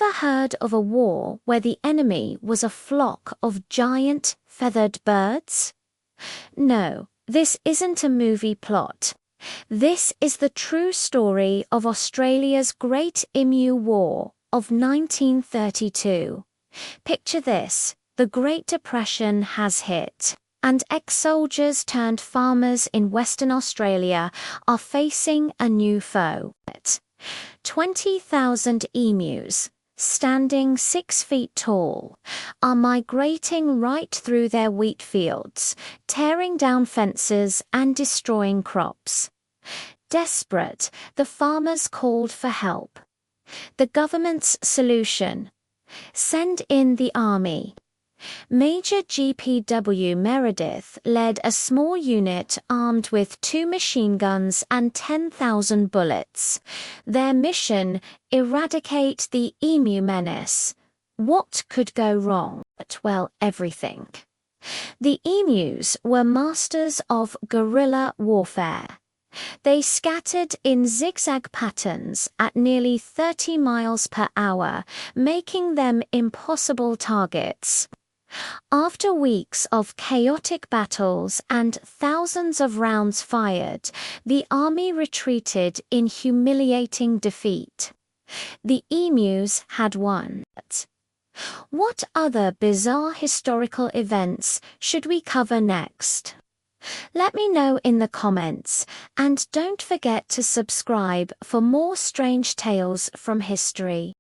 ever heard of a war where the enemy was a flock of giant, feathered birds? No, this isn't a movie plot. This is the true story of Australia's Great Emu War of 1932. Picture this: the Great Depression has hit, and ex-soldiers turned farmers in Western Australia are facing a new foe. 20,000 emus, standing 6 feet tall, are migrating right through their wheat fields, tearing down fences and destroying crops. Desperate, the farmers called for help. The government's solution: send in the army. Major G.P.W. Meredith led a small unit armed with 2 machine guns and 10,000 bullets. Their mission: eradicate the emu menace. What could go wrong? Well, everything. The emus were masters of guerrilla warfare. They scattered in zigzag patterns at nearly 30 miles per hour, making them impossible targets. After weeks of chaotic battles and thousands of rounds fired, the army retreated in humiliating defeat. The emus had won. What other bizarre historical events should we cover next? Let me know in the comments, and don't forget to subscribe for more strange tales from history.